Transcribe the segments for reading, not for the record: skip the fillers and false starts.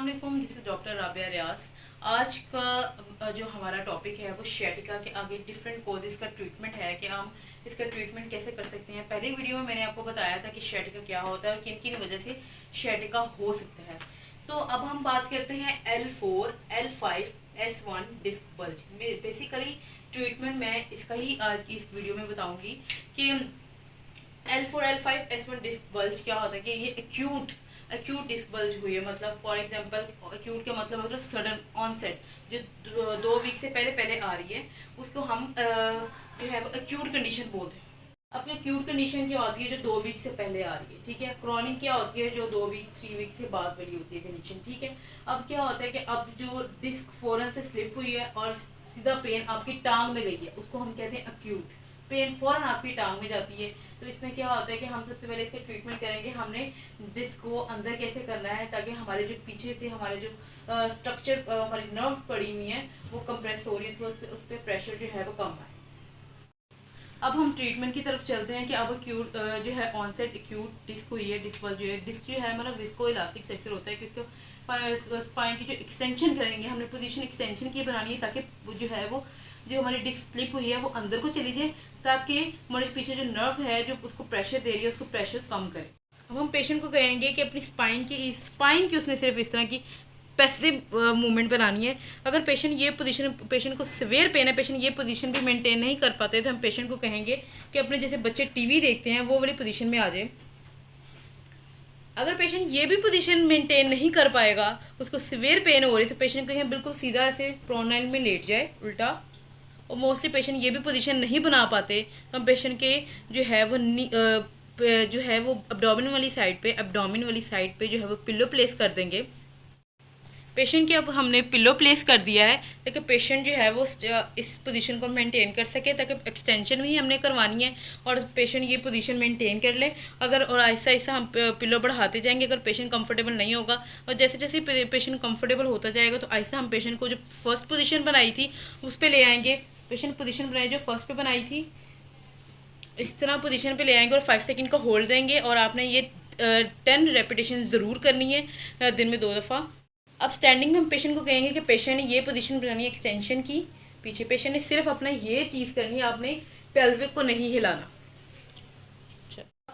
अस्सलाम वालेकुम, this is doctor Rabia रियाज। आज का जो हमारा टॉपिक है वो शैटिका के आगे डिफरेंट कॉजेज का ट्रीटमेंट है कि हम इसका ट्रीटमेंट कैसे कर सकते हैं। पहले वीडियो में मैंने आपको बताया था कि शैटिका क्या होता है और किन किन वजह से शैटिका हो सकता है। तो अब हम बात करते हैं L4, L5, S1 disc bulge. Basically treatment मैं इसका ही आज की इस वीडियो में बताऊंगी कि L4, L5, S1 disc bulge क्या होता है। कि ये एक्यूट डिस्क बल्ज हुई है, मतलब फॉर एग्जांपल एक्यूट का मतलब होता है सडन ऑनसेट, जो 2 वीक से पहले पहले आ रही है, उसको हम जो है वो एक्यूट कंडीशन बोलते हैं। अब एक्यूट कंडीशन क्या होती है जो 2 वीक से पहले आ रही है, ठीक है। क्रॉनिक क्या होती है जो 2 वीक 3 वीक से बाद वाली होती है कंडीशन, ठीक है। अब क्या होता है कि अब जो डिस्क फौरन से स्लिप हुई है और सीधा पेन आपकी टांग में गई है, उसको हम कहते हैं एक्यूट पेन, फौरन आपकी टांग में जाती है। तो इसमें क्या होता है कि हम सबसे पहले इसका ट्रीटमेंट करेंगे। हमने डिस्क को अंदर कैसे करना है ताकि हमारे जो पीछे से हमारे जो स्ट्रक्चर हमारी नर्व पड़ी हुई है वो कंप्रेस हो रही है, तो उस पर प्रेशर जो है वो कम आए। अब हम ट्रीटमेंट की तरफ चलते हैं कि अब एक्यूट जो है ऑनसेट एक्यूट डिस्क हुई है, डिस्क बल्ज जो है, डिस्क जो है मतलब विस्को इलास्टिक सेक्टर होता है कि उसको स्पाइन की जो एक्सटेंशन करेंगे, हमने पोजीशन एक्सटेंशन की बनानी है ताकि जो है वो जो हमारी डिस्क स्लिप हुई है वो अंदर को चली जाए, ताकि हमारे पीछे जो नर्व है जो उसको प्रेशर दे रही है उसको प्रेशर कम करे। अब हम पेशेंट को कहेंगे कि अपनी स्पाइन की उसने सिर्फ इस तरह की पैसिव मूवमेंट बनानी है। अगर पेशेंट को सिवियर पेन है, पेशेंट ये पोजीशन भी मेंटेन नहीं कर पाते, तो हम पेशेंट को कहेंगे कि अपने जैसे बच्चे टीवी देखते हैं वो वाली पोजीशन में आ जाए। अगर पेशेंट ये भी पोजीशन मेंटेन नहीं कर पाएगा, उसको सिवियर पेन हो रही है, तो पेशेंट को यहाँ बिल्कुल सीधा ऐसे प्रोनाइन में लेट जाए उल्टा। और मोस्टली पेशेंट ये भी पोजीशन नहीं बना पाते, तो हम पेशेंट के जो है वो एब्डोमेन वाली साइड पे जो है वो पिल्लो प्लेस कर देंगे। पेशेंट के अब हमने पिल्लो प्लेस कर दिया है ताकि पेशेंट जो है वो इस पोजीशन को मेंटेन कर सके, ताकि एक्सटेंशन भी हमने करवानी है और पेशेंट ये पोजीशन मेंटेन कर ले। अगर और आहिस्ता आहिस्ता हम पिल्लो बढ़ाते जाएंगे, अगर पेशेंट कंफर्टेबल नहीं होगा और जैसे जैसे पेशेंट कंफर्टेबल होता जाएगा तो आहिस्ता हम पेशेंट को जो फर्स्ट पोजीशन बनाई थी उस पर ले आएंगे। पेशेंट पोजीशन बनाई जो फर्स्ट पे बनाई थी इस तरह पोजीशन पे ले आएंगे और 5 सेकंड का होल्ड देंगे, और आपने ये 10 रेपिटेशन ज़रूर करनी है दिन में 2 दफ़ा। अब स्टैंडिंग में हम पेशेंट को कहेंगे कि पेशेंट ने ये पोजीशन बनानी है एक्सटेंशन की पीछे। पेशेंट ने सिर्फ अपना ये चीज़ करनी है, आपने पेल्विक को नहीं हिलाना।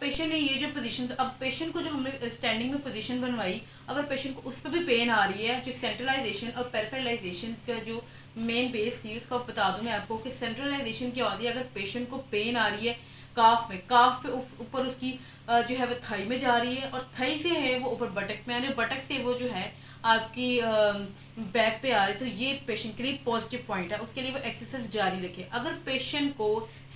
पेशेंट ने ये जो पोजीशन, अब पेशेंट को जो हमने स्टैंडिंग में पोजीशन बनवाई, अगर पेशेंट को उस पर भी पेन आ रही है, जो सेंट्रलाइजेशन और पेरिफेरलाइजेशन का जो मेन बेस थी उसका बता दूं मैं आपको कि सेंट्रलाइजेशन क्या होती है। अगर पेशेंट को पेन आ रही है काफ पे ऊपर उसकी जो है वो थाई में जा रही है, और थाई से है वो ऊपर बटक में आ रही है, बटक से वो जो है आपकी बैक पे आ रही है, तो ये पेशेंट के लिए पॉजिटिव पॉइंट है। उसके लिए वो एक्सरसाइज जारी रखे। अगर पेशेंट को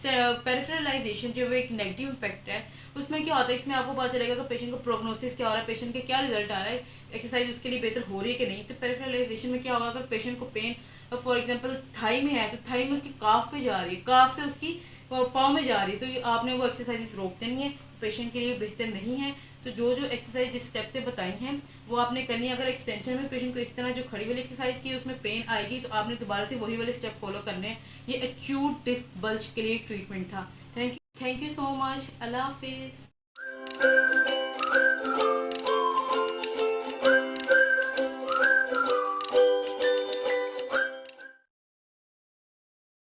पेरिफेरलाइजेशन जो वो एक नेगेटिव इम्पैक्ट है, उसमें क्या होता है, इसमें आपको पता चलेगा कि पेशेंट को प्रोग्नोसिस क्या हो रहा है, पेशेंट का क्या रिजल्ट आ रहा है, एक्सरसाइज उसके लिए बेहतर हो रही है कि नहीं। तो पेरिफेरलाइजेशन में क्या होगा, अगर पेशेंट को पेन फॉर एग्जाम्पल थाई में है तो थाई में उसकी काफ पे जा रही है, काफ से उसकी पाँव में जा रही है, तो आपने वो एक्सरसाइज रोक देनी है, पेशेंट के लिए बेहतर नहीं है। तो जो जो एक्सरसाइज जिस स्टेप से बताई हैं वो आपने करनी है। अगर एक्सटेंशन में पेशेंट को इस तरह जो खड़ी वाली एक्सरसाइज की उसमें पेन आएगी तो आपने दोबारा से वही वाले स्टेप फॉलो करने हैं। ये एक्यूट डिस्क बल्ज के लिए ट्रीटमेंट था। Thank you so much. अल्लाह हाफिज़।